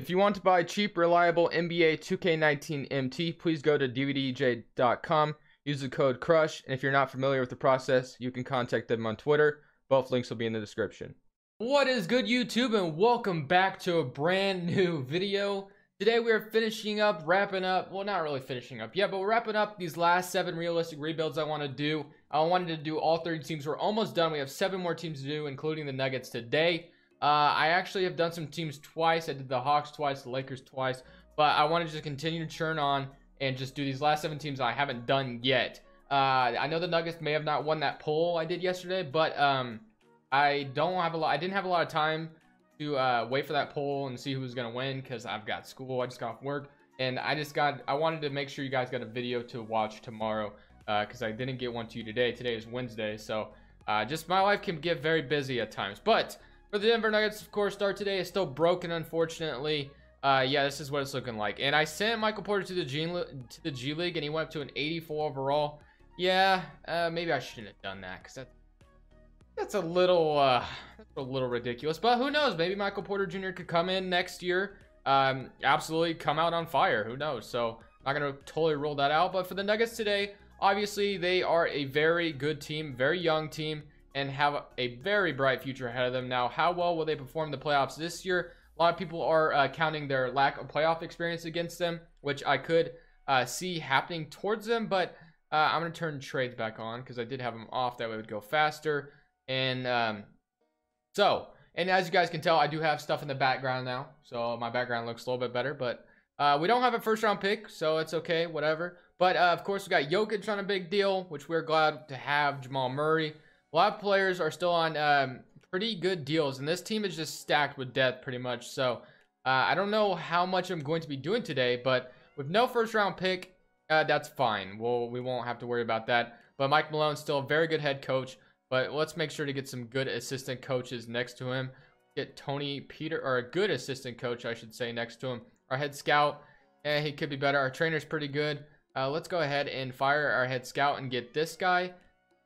If you want to buy cheap, reliable NBA 2K19 MT, please go to dvdj.com. Use the code CRUSH, and if you're not familiar with the process, you can contact them on Twitter. Both links will be in the description. What is good, YouTube, and welcome back to a brand new video. Today we are wrapping up, well, not really finishing up yet, but we're wrapping up these last 7 realistic rebuilds I want to do. I wanted to do all 30 teams. We're almost done. We have 7 more teams to do, including the Nuggets today. I actually have done some teams twice. I did the Hawks twice, the Lakers twice, but I wanted to continue to churn on and just do these last 7 teams I haven't done yet. I know the Nuggets may have not won that poll I did yesterday, but I didn't have a lot of time to wait for that poll and see who was gonna win because I've got school. I just got off work, and I wanted to make sure you guys got a video to watch tomorrow because I didn't get one to you today. Today is Wednesday, so just my life can get very busy at times. But for the Denver Nuggets, of course, start today is still broken, unfortunately. Yeah, this is what it's looking like. And I sent Michael Porter to the G League, and he went up to an 84 overall. Yeah, maybe I shouldn't have done that because that's a little ridiculous. But who knows? Maybe Michael Porter Jr. could come in next year, absolutely come out on fire. Who knows? So not gonna totally rule that out. But for the Nuggets today, obviously they are a very good team, very young team, and have a very bright future ahead of them. Now, how well will they perform in the playoffs this year? A lot of people are counting their lack of playoff experience against them, which I could see happening towards them. But I'm going to turn trades back on because I did have them off. That way it would go faster. And and as you guys can tell, I do have stuff in the background now. So my background looks a little bit better. But we don't have a first-round pick, so it's okay, whatever. But, of course, we got Jokic on a big deal, which we're glad to have. Jamal Murray. A lot of players are still on pretty good deals, and this team is just stacked with depth pretty much. So I don't know how much I'm going to be doing today, but with no first round pick, that's fine. We won't have to worry about that. But Mike Malone's still a very good head coach, but let's make sure to get some good assistant coaches next to him. Get Tony Peter, or a good assistant coach, I should say, next to him. Our head scout, he could be better. Our trainer's pretty good. Let's go ahead and fire our head scout and get this guy.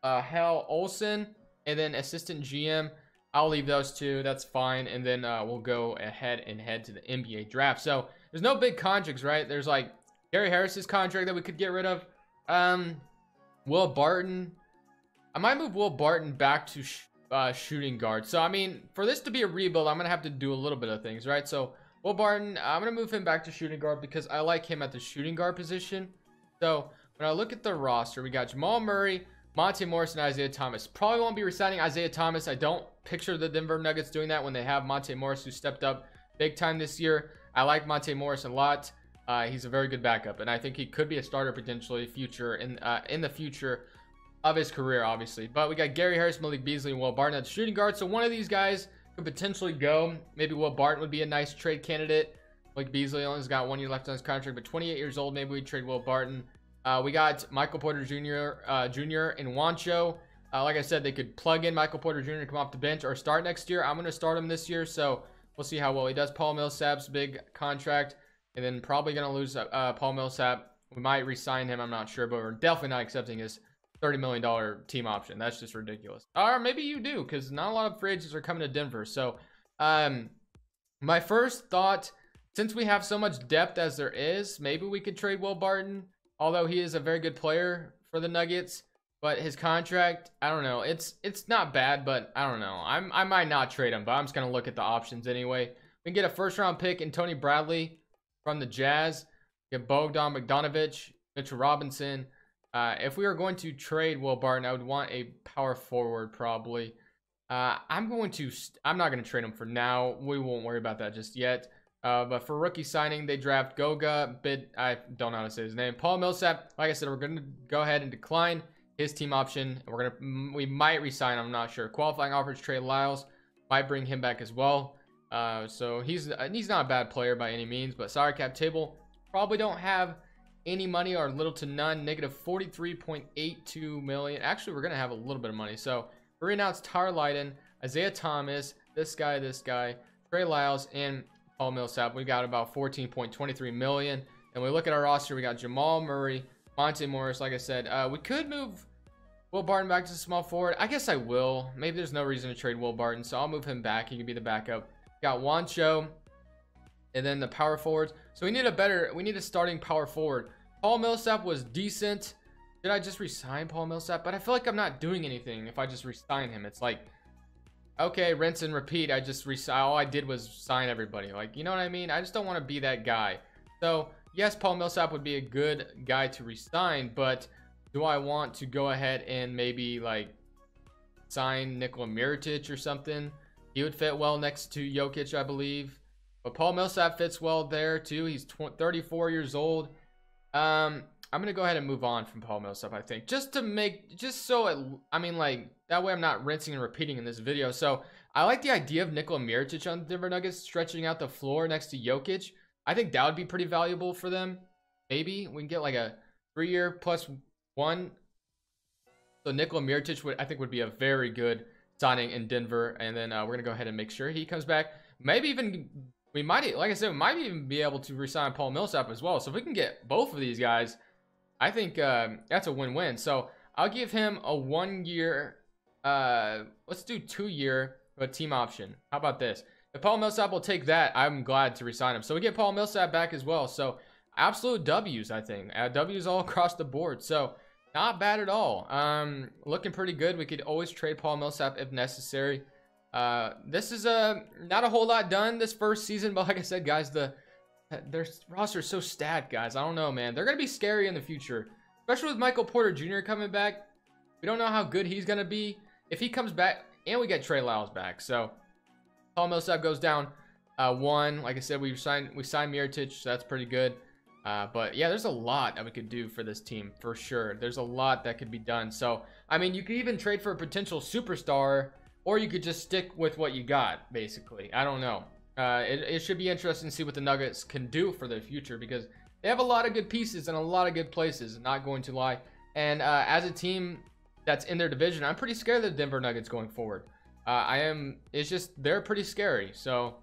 Hal Olsen, and then assistant GM. I'll leave those two, that's fine. And then we'll go ahead and head to the NBA draft. So there's no big contracts, right? There's like Gary Harris's contract that we could get rid of. Will Barton, I might move Will Barton back to shooting guard. So I mean, for this to be a rebuild, I'm gonna have to do a little bit of things, right? So Will Barton, I'm gonna move him back to shooting guard because I like him at the shooting guard position. So when I look at the roster, we got Jamal Murray, Monte Morris, and Isaiah Thomas. Probably won't be resigning Isaiah Thomas. I don't picture the Denver Nuggets doing that when they have Monte Morris, who stepped up big time this year. I like Monte Morris a lot. He's a very good backup, and I think he could be a starter potentially in the future of his career, obviously. But we got Gary Harris, Malik Beasley, and Will Barton at the shooting guard. So one of these guys could potentially go. Maybe Will Barton would be a nice trade candidate. Malik Beasley only has got 1 year left on his contract, but 28 years old. Maybe we trade Will Barton. We got Michael Porter Jr. And Juancho. Like I said, they could plug in Michael Porter Jr. to come off the bench or start next year. I'm going to start him this year, so we'll see how well he does. Paul Millsap's big contract, and then probably going to lose Paul Millsap. We might re-sign him, I'm not sure, but we're definitely not accepting his $30 million team option. That's just ridiculous. Or maybe you do, because not a lot of free agents are coming to Denver. So my first thought, since we have so much depth as there is, maybe we could trade Will Barton. Although he is a very good player for the Nuggets, but his contract, I don't know. It's not bad, but I don't know. I might not trade him, but I'm just gonna look at the options anyway. We can get a first-round pick in Tony Bradley from the Jazz. Get Bogdan Bogdanovic, Mitchell Robinson. If we were going to trade Will Barton, I would want a power forward probably. I'm not gonna trade him for now. We won't worry about that just yet. But for rookie signing, they draft Goga, I don't know how to say his name. Paul Millsap. Like I said, we're going to go ahead and decline his team option. We might resign, I'm not sure. Qualifying offers, Trey Lyles. Might bring him back as well. So he's not a bad player by any means, but salary cap table, probably don't have any money or little to none. Negative 43.82 million. Actually, we're going to have a little bit of money. So we announced Tyler Lydon, Isaiah Thomas, this guy, Trey Lyles, and Paul Millsap. We got about 14.23 million. And we look at our roster, we got Jamal Murray, Monte Morris. Like I said, we could move Will Barton back to small forward. I guess I will. Maybe there's no reason to trade Will Barton, so I'll move him back. He could be the backup. Got Juancho, And then the power forwards. So we need a starting power forward. Paul Millsap was decent. Did I just resign Paul Millsap? But I feel like I'm not doing anything if I just resign him. It's like, okay, rinse and repeat. All I did was sign everybody. Like, you know what I mean? I just don't want to be that guy. So yes, Paul Millsap would be a good guy to resign, but do I want to go ahead and maybe like sign Nikola Mirotic or something? He would fit well next to Jokic, I believe. But Paul Millsap fits well there too. He's 34 years old. I'm gonna go ahead and move on from Paul Millsap, I think, I mean, like, that way I'm not rinsing and repeating in this video. So I like the idea of Nikola Mirotic on the Denver Nuggets stretching out the floor next to Jokic. I think that would be pretty valuable for them. Maybe we can get like a 3-year plus 1. So Nikola Mirotic I think would be a very good signing in Denver. And then we're gonna go ahead and make sure he comes back. Maybe even we might, like I said, we might even be able to resign Paul Millsap as well. So if we can get both of these guys, I think that's a win-win. So I'll give him a 1-year, let's do 2-year team option. How about this? If Paul Millsap will take that, I'm glad to resign him. So we get Paul Millsap back as well. So absolute W's, I think. W's all across the board. So not bad at all. Looking pretty good. We could always trade Paul Millsap if necessary. This is not a whole lot done this first season, but like I said, guys, their roster is so stacked, guys. I don't know, man. They're gonna be scary in the future, especially with Michael Porter Jr. coming back. We don't know how good he's gonna be if he comes back, and we get Trey Lyles back. So Paul Millsap goes down 1. Like I said, we signed Mirotic, so that's pretty good. But yeah, there's a lot that we could do for this team for sure. There's a lot that could be done. So I mean, you could even trade for a potential superstar, or you could just stick with what you got, basically. I don't know. It should be interesting to see what the Nuggets can do for their future, because they have a lot of good pieces and a lot of good places, not going to lie. And as a team that's in their division, I'm pretty scared of the Denver Nuggets going forward. It's just, they're pretty scary. So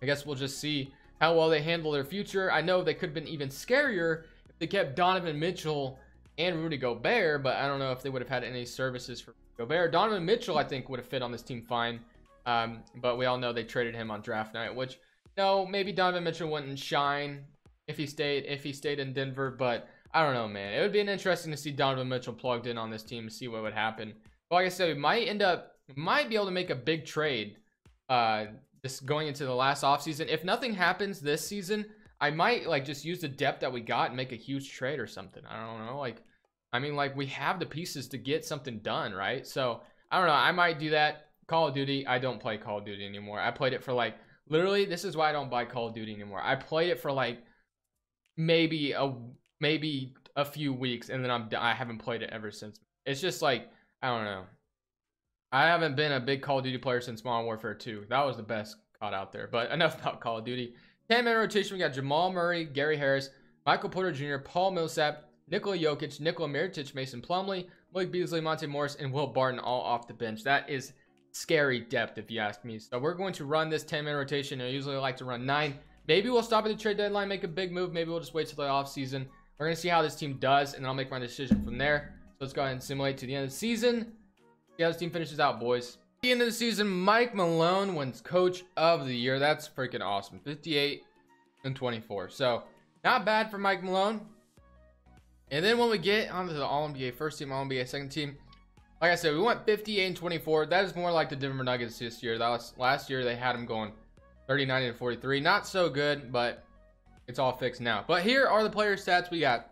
I guess we'll just see how well they handle their future. I know they could have been even scarier if they kept Donovan Mitchell and Rudy Gobert, but I don't know if they would have had any services for Gobert. Donovan Mitchell, I think, would have fit on this team fine. But we all know they traded him on draft night, which, no, maybe Donovan Mitchell wouldn't shine if he stayed in Denver, but I don't know, man. It would be interesting to see Donovan Mitchell plugged in on this team and see what would happen. But like I said, we might be able to make a big trade this going into the last offseason. If nothing happens this season, I might like just use the depth that we got and make a huge trade or something. I don't know, like, I mean, like, we have the pieces to get something done, right? So I don't know, I might do that. Call of Duty, I don't play Call of Duty anymore. I played it for like, literally, this is why I don't buy Call of Duty anymore. I played it for like maybe a few weeks, and then I haven't played it ever since. It's just like, I don't know. I haven't been a big Call of Duty player since Modern Warfare 2. That was the best COD out there. But enough about Call of Duty. 10-man rotation, we got Jamal Murray, Gary Harris, Michael Porter Jr., Paul Millsap, Nikola Jokic, Nikola Mirotic, Mason Plumlee, Malik Beasley, Monte Morris, and Will Barton all off the bench. That is scary depth, if you ask me. So we're going to run this 10-man rotation. I usually like to run 9. Maybe we'll stop at the trade deadline, make a big move. Maybe we'll just wait till the offseason. We're going to see how this team does, and then I'll make my decision from there. So let's go ahead and simulate to the end of the season. See how this team finishes out, boys. At the end of the season, Mike Malone wins Coach of the Year. That's freaking awesome. 58 and 24. So not bad for Mike Malone. And then when we get onto the All-NBA first team, All-NBA second team, like I said, we went 58 and 24. That is more like the Denver Nuggets this year. That was last year. They had them going 39 and 43. Not so good, but it's all fixed now. But here are the player stats. We got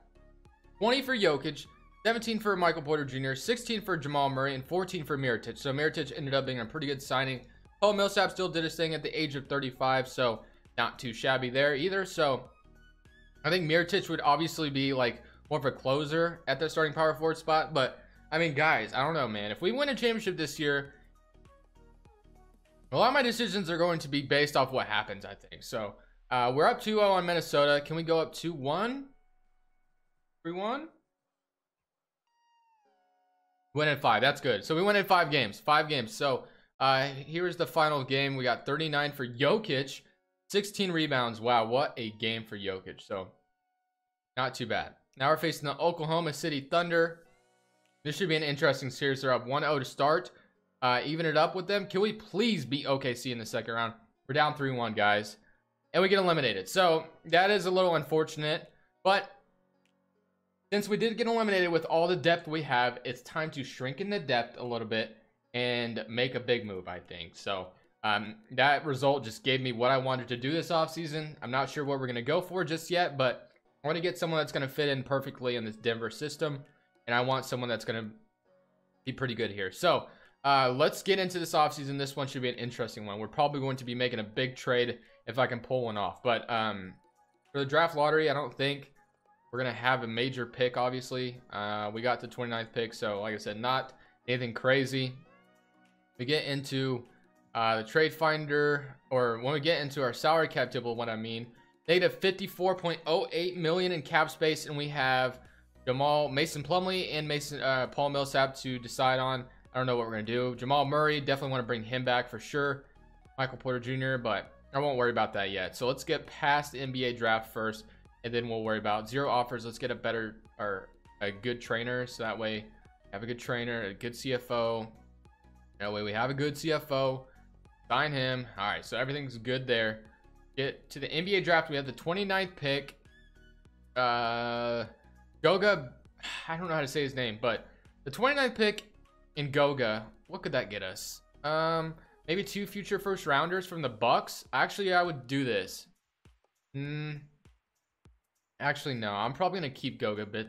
20 for Jokic, 17 for Michael Porter Jr., 16 for Jamal Murray, and 14 for Mirotic. So Mirotic ended up being a pretty good signing. Paul Millsap still did his thing at the age of 35, so not too shabby there either. So I think Mirotic would obviously be like more of a closer at the starting power forward spot. But I mean, guys, I don't know, man. If we win a championship this year, a lot of my decisions are going to be based off what happens, I think. So we're up 2-0 on Minnesota. Can we go up 2-1? 3-1? Win in 5. That's good. So we win in 5 games. 5 games. So here's the final game. We got 39 for Jokic, 16 rebounds. Wow, what a game for Jokic. So not too bad. Now we're facing the Oklahoma City Thunder. This should be an interesting series. They're up 1-0 to start. Even it up with them. Can we please beat OKC in the second round? We're down 3-1, guys. and we get eliminated. So that is a little unfortunate, but since we did get eliminated with all the depth we have, it's time to shrink in the depth a little bit and make a big move, I think. So that result just gave me what I wanted to do this offseason. I'm not sure what we're going to go for just yet, but I want to get someone that's going to fit in perfectly in this Denver system, and I want someone that's going to be pretty good here. So let's get into this offseason. This one should be an interesting one. We're probably going to be making a big trade if I can pull one off. But for the draft lottery, I don't think we're going to have a major pick, obviously. We got the 29th pick, so like I said, not anything crazy. We get into the trade finder, or when we get into our salary cap table, what I mean, negative 54.08 million in cap space, and we have Mason Plumlee and Paul Millsap to decide on. I don't know what we're gonna do. Jamal Murray, definitely want to bring him back for sure. Michael Porter Jr., but I won't worry about that yet. So let's get past the NBA draft first, and then we'll worry about 0 offers. Let's get a better, or a good trainer, so that way we have a good trainer, a good CFO. That way we have a good CFO. Sign him. All right, so everything's good there. Get to the NBA draft. We have the 29th pick. Goga, I don't know how to say his name, but the 29th pick in Goga, what could that get us? Maybe 2 future first rounders from the Bucks. Actually, I would do this. Actually, no. I'm probably gonna keep Goga, but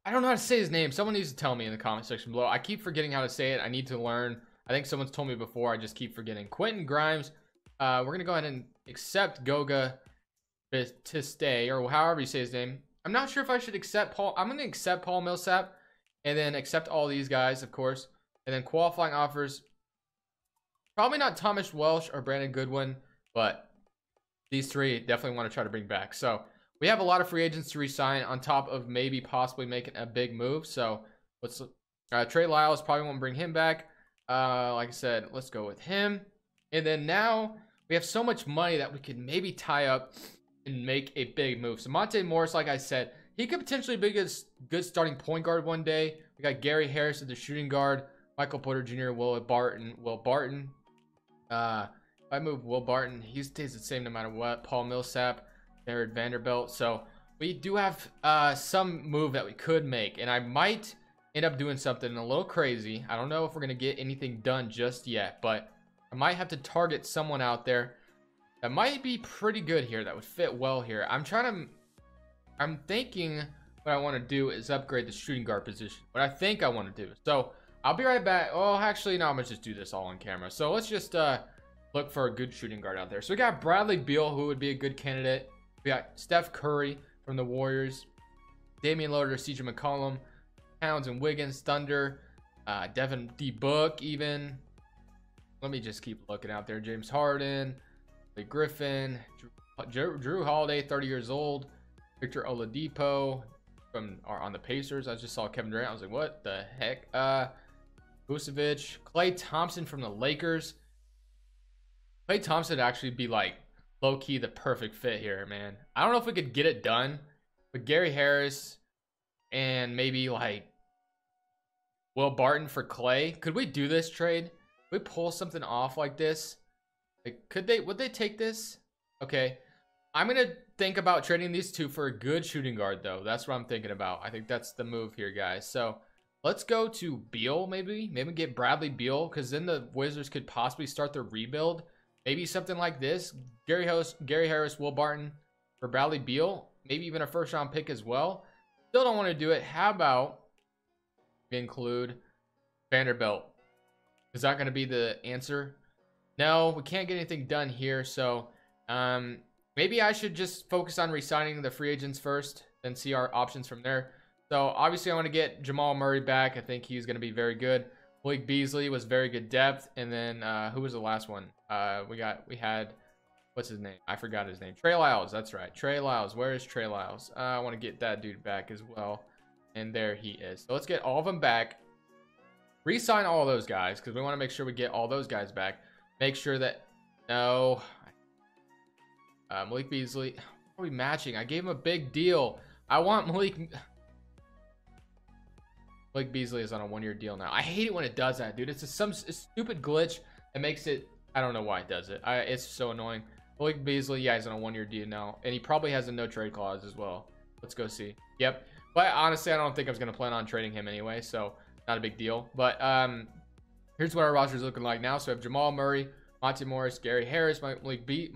I don't know how to say his name. Someone needs to tell me in the comment section below. I keep forgetting how to say it. I need to learn. I think someone's told me before. I just keep forgetting. Quentin Grimes. We're gonna go ahead and accept Goga to stay, or however you say his name. I'm not sure if I should accept Paul. I'm gonna accept Paul Millsap, and then accept all these guys, of course, and then qualifying offers. Probably not Thomas Welsh or Brandon Goodwin, but these 3 definitely want to try to bring back. So we have a lot of free agents to re-sign on top of maybe possibly making a big move. So let's Trey Lyles, probably won't bring him back. Like I said, let's go with him. And then now we have so much money that we could maybe tie up and make a big move. So Monte Morris, like I said, he could potentially be a good starting point guard one day. We got Gary Harris at the shooting guard, Michael Porter Jr., Will Barton. If I move Will Barton, he stays the same no matter what. Paul Millsap, Jared Vanderbilt. So we do have some move that we could make, and I might end up doing something a little crazy. I don't know if we're gonna get anything done just yet, but I might have to target someone out there that might be pretty good here, that would fit well here. I'm thinking what I want to do is upgrade the shooting guard position, what I think I want to do. So I'll be right back. Oh, actually, no, I'm gonna just do this all on camera. So let's just look for a good shooting guard out there. So we got Bradley Beal, who would be a good candidate. We got Steph Curry from the Warriors, Damian Lillard, CJ McCollum, Towns and Wiggins, Thunder, Devin D. Book, even. Let me just keep looking out there. James Harden, Lee Griffin, Drew Holiday, 30 years old, Victor Oladipo on the Pacers. I just saw Kevin Durant. I was like, what the heck? Vucevic, Klay Thompson from the Lakers. Klay Thompson would actually be like low-key the perfect fit here, man. I don't know if we could get it done, but Gary Harris and maybe like Will Barton for Klay. Could we do this trade? Could we pull something off like this? Like, would they take this? Okay. I'm going to think about trading these 2 for a good shooting guard, though. That's what I'm thinking about. I think that's the move here, guys. So let's go to Beal, maybe get Bradley Beal, because then the Wizards could possibly start their rebuild. Maybe something like this. Gary Harris, Will Barton for Bradley Beal. Maybe even a first-round pick as well. Still don't want to do it. How about we include Vanderbilt? Is that going to be the answer? No, we can't get anything done here. So maybe I should just focus on re-signing the free agents first, then see our options from there. So obviously I want to get Jamal Murray back. I think he's going to be very good. Malik Beasley was very good depth. And then who was the last one? We had, what's his name? I forgot his name. Trey Lyles. That's right. Trey Lyles. Where is Trey Lyles? I want to get that dude back as well. And there he is. So let's get all of them back. Re-sign all those guys, because we want to make sure we get all those guys back. Make sure that, no. Malik Beasley. How are we matching? I gave him a big deal. I want Malik Beasley is on a 1-year deal now. I hate it when it does that, dude. It's some stupid glitch that makes it. I don't know why it does it. It's so annoying. Malik Beasley, yeah, he's on a 1-year deal now, and he probably has a no trade clause as well. Let's go see. Yep. But honestly, I don't think I was gonna plan on trading him anyway, so not a big deal. But here's what our roster is looking like now. So we have Jamal Murray, Monty Morris, Gary Harris, Malik Beasley,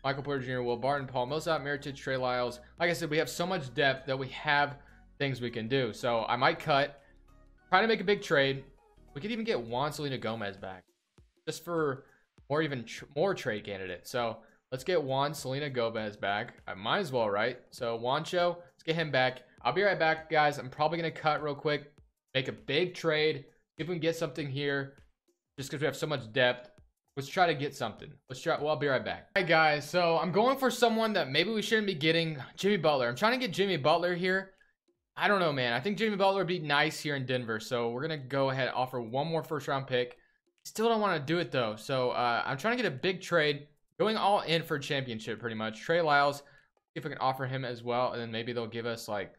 Michael Porter Jr., Will Barton, Paul Millsap, Mirotic, Trey Lyles. Like I said, we have so much depth that we have things we can do. So I might cut, try to make a big trade. We could even get Juan Selena Gomez back just for more trade candidates. So let's get Juan Selena Gomez back. I might as well, right? So Juancho, let's get him back. I'll be right back, guys. I'm probably going to cut real quick, make a big trade, see if we can get something here just because we have so much depth. Let's try to get something. Well, I'll be right back. All right, guys. So I'm going for someone that maybe we shouldn't be getting, Jimmy Butler. I'm trying to get Jimmy Butler here. I don't know, man. I think Jimmy Butler would be nice here in Denver. So we're going to go ahead and offer one more first-round pick. Still don't want to do it, though. So I'm trying to get a big trade. Going all in for a championship, pretty much. Trey Lyles, see if we can offer him as well. And then maybe they'll give us, like,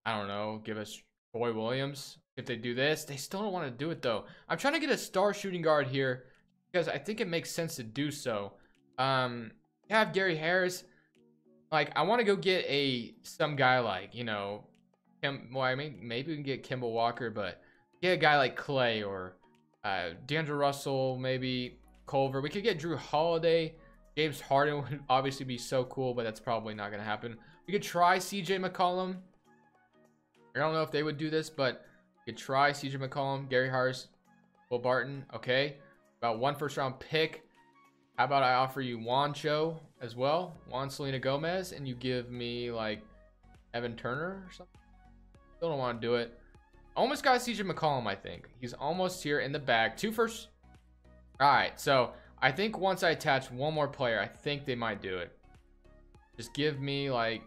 I don't know, give us Troy Williams. If they do this, they still don't want to do it, though. I'm trying to get a star shooting guard here because I think it makes sense to do so. Have Gary Harris. Like, I want to go get some guy like, you know, well, I mean, maybe we can get Kemba Walker, but get a guy like Clay or D'Angelo Russell, maybe Culver. We could get Drew Holiday. James Harden would obviously be so cool, but that's probably not going to happen. We could try CJ McCollum. I don't know if they would do this, but we could try CJ McCollum, Gary Harris, Will Barton. Okay. About one first-round pick. How about I offer you Juancho as well? Juan Selena Gomez, and you give me, like, Evan Turner or something? Still don't want to do it. Almost got CJ McCollum, I think. He's almost here in the bag. 2 first. All right, so I think once I attach one more player, I think they might do it. Just give me, like,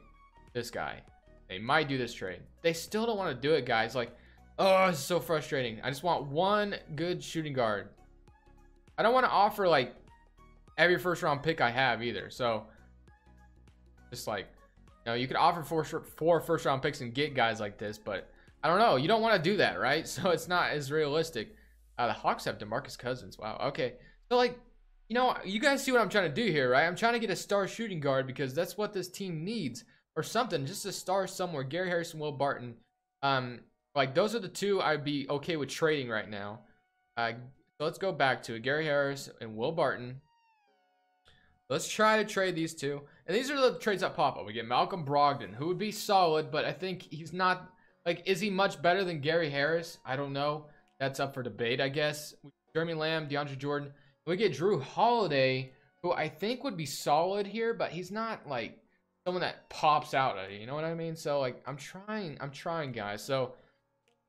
this guy. They might do this trade. They still don't want to do it, guys. Like, oh, it's so frustrating. I just want one good shooting guard. I don't want to offer, like, every first-round pick I have either. So, just like, you know, you could offer four first-round picks and get guys like this, but I don't know. You don't want to do that, right? So it's not as realistic. The Hawks have DeMarcus Cousins. Wow. Okay. So, like, you know, you guys see what I'm trying to do here, right? I'm trying to get a star shooting guard because that's what this team needs, or something. Just a star somewhere. Gary Harris and Will Barton. Like, those are the two I'd be okay with trading right now. So let's go back to it. Gary Harris and Will Barton. Let's try to trade these two. And these are the trades that pop up. We get Malcolm Brogdon, who would be solid, but I think he's not, like, is he much better than Gary Harris? I don't know. That's up for debate, I guess. Jeremy Lamb, DeAndre Jordan. We get Drew Holiday, who I think would be solid here, but he's not, like, someone that pops out at you. You know what I mean? So, like, I'm trying, guys. So,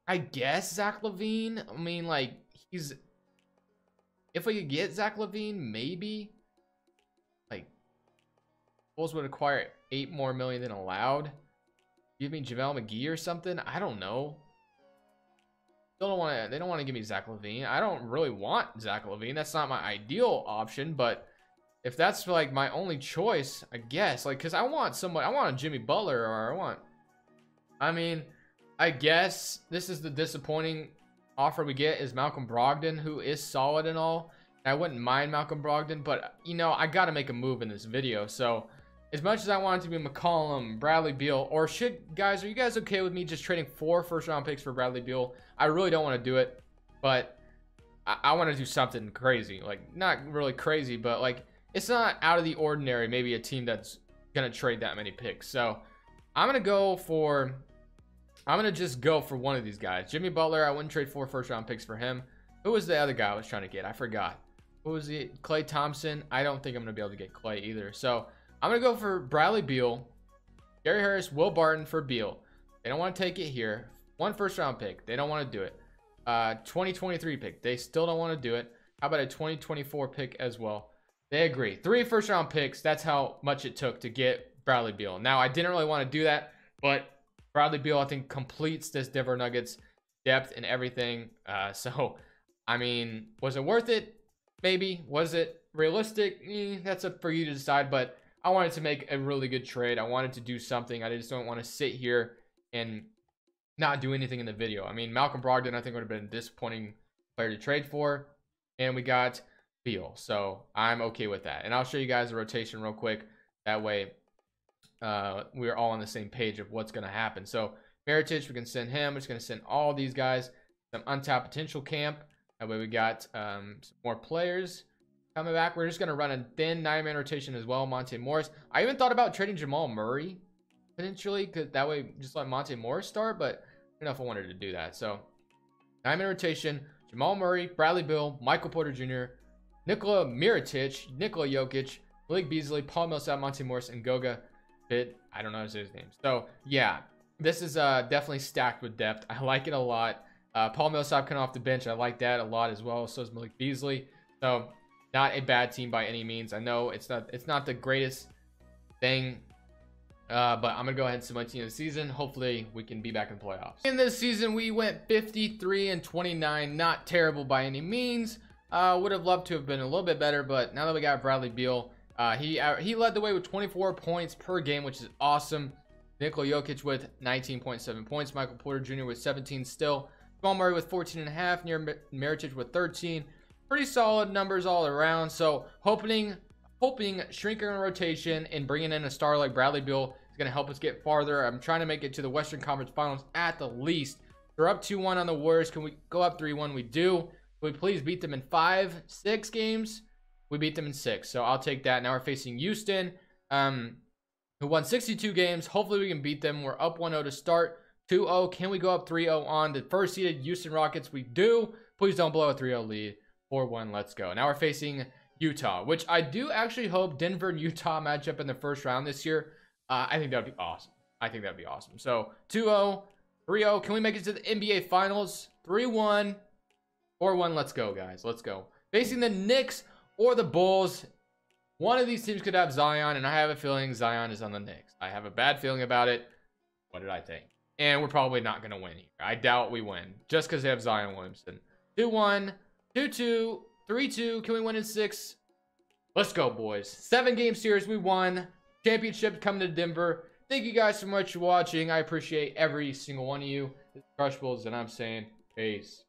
I guess Zach LaVine. I mean, like, if we could get Zach LaVine, maybe. Like, Bulls would acquire $8 more million than allowed. Give me JaVale McGee or something. I don't know. Still don't want to. They don't want to give me Zach LaVine. I don't really want Zach LaVine. That's not my ideal option. But if that's like my only choice, I guess. Like, cause I want somebody. I want a Jimmy Butler, or I mean, I guess this is the disappointing offer we get is Malcolm Brogdon, who is solid and all. And I wouldn't mind Malcolm Brogdon, but you know, I got to make a move in this video. So as much as I want it to be McCollum, Bradley Beal, or guys, are you guys okay with me just trading 4 first-round picks for Bradley Beal? I really don't want to do it, but I want to do something crazy. Like, not really crazy, but like, it's not out of the ordinary. Maybe a team that's going to trade that many picks. So I'm going to just go for one of these guys. Jimmy Butler, I wouldn't trade 4 first-round picks for him. Who was the other guy I was trying to get? I forgot. Who was it? Klay Thompson. I don't think I'm going to be able to get Klay either. So I'm going to go for Bradley Beal, Gary Harris, Will Barton for Beal. They don't want to take it here. 1 first-round pick. They don't want to do it. 2023 pick. They still don't want to do it. How about a 2024 pick as well? They agree. 3 first-round picks. That's how much it took to get Bradley Beal. Now, I didn't really want to do that, but Bradley Beal, I think, completes this Denver Nuggets depth and everything. So, I mean, was it worth it? Maybe. Was it realistic? That's up for you to decide, but I wanted to make a really good trade. I wanted to do something. I just don't want to sit here and not do anything in the video. I mean, Malcolm Brogdon, I think, would have been a disappointing player to trade for. And we got Beal. So I'm okay with that. And I'll show you guys the rotation real quick. That way we're all on the same page of what's going to happen. So Mirotic, we can send him. We're just going to send all these guys some untapped potential camp. That way we got some more players coming back. We're just going to run a thin 9-man rotation as well. Monte Morris. I even thought about trading Jamal Murray potentially, because that way just let Monte Morris start, but I don't know if I wanted to do that. So 9-man rotation, Jamal Murray, Bradley Beal, Michael Porter Jr., Nikola Mirotic, Nikola Jokic, Malik Beasley, Paul Millsap, Monte Morris, and Goga Pitt. I don't know his name. So yeah, this is definitely stacked with depth. I like it a lot. Paul Millsap coming off the bench, I like that a lot as well. So is Malik Beasley. So not a bad team by any means. I know it's not the greatest thing, but I'm gonna go ahead and submit to the season. Hopefully we can be back in playoffs. In this season we went 53-29, not terrible by any means. Would have loved to have been a little bit better, but now that we got Bradley Beal, he led the way with 24 points per game, which is awesome. Nikola Jokic with 19.7 points, Michael Porter Jr. with 17 still, Jamal Murray with 14.5, near Mirotic with 13. Pretty solid numbers all around. So hoping shrinking our rotation and bringing in a star like Bradley Beal is going to help us get farther. I'm trying to make it to the Western Conference Finals at the least. We're up 2-1 on the Warriors. Can we go up 3-1? We do. Can we please beat them in 5-6 games? We beat them in 6. So I'll take that. Now we're facing Houston, who won 62 games. Hopefully we can beat them. We're up 1-0 to start. 2-0. Can we go up 3-0 on the first seeded Houston Rockets? We do. Please don't blow a 3-0 lead. 4-1. Let's go. Now we're facing Utah, which I do actually hope Denver and Utah match up in the first round this year. I think that would be awesome. I think that would be awesome. So 2-0, 3-0. Can we make it to the NBA Finals? 3-1, 4-1. Let's go, guys. Let's go. Facing the Knicks or the Bulls. One of these teams could have Zion, and I have a feeling Zion is on the Knicks. I have a bad feeling about it. What did I think? And we're probably not going to win here. I doubt we win just because they have Zion Williamson. 2-1, 2-2, 3-2. Can we win in 6? Let's go, boys. 7-game series. We won. Championship coming to Denver. Thank you guys so much for watching. I appreciate every single one of you. This is Crush Bulls, and I'm saying peace.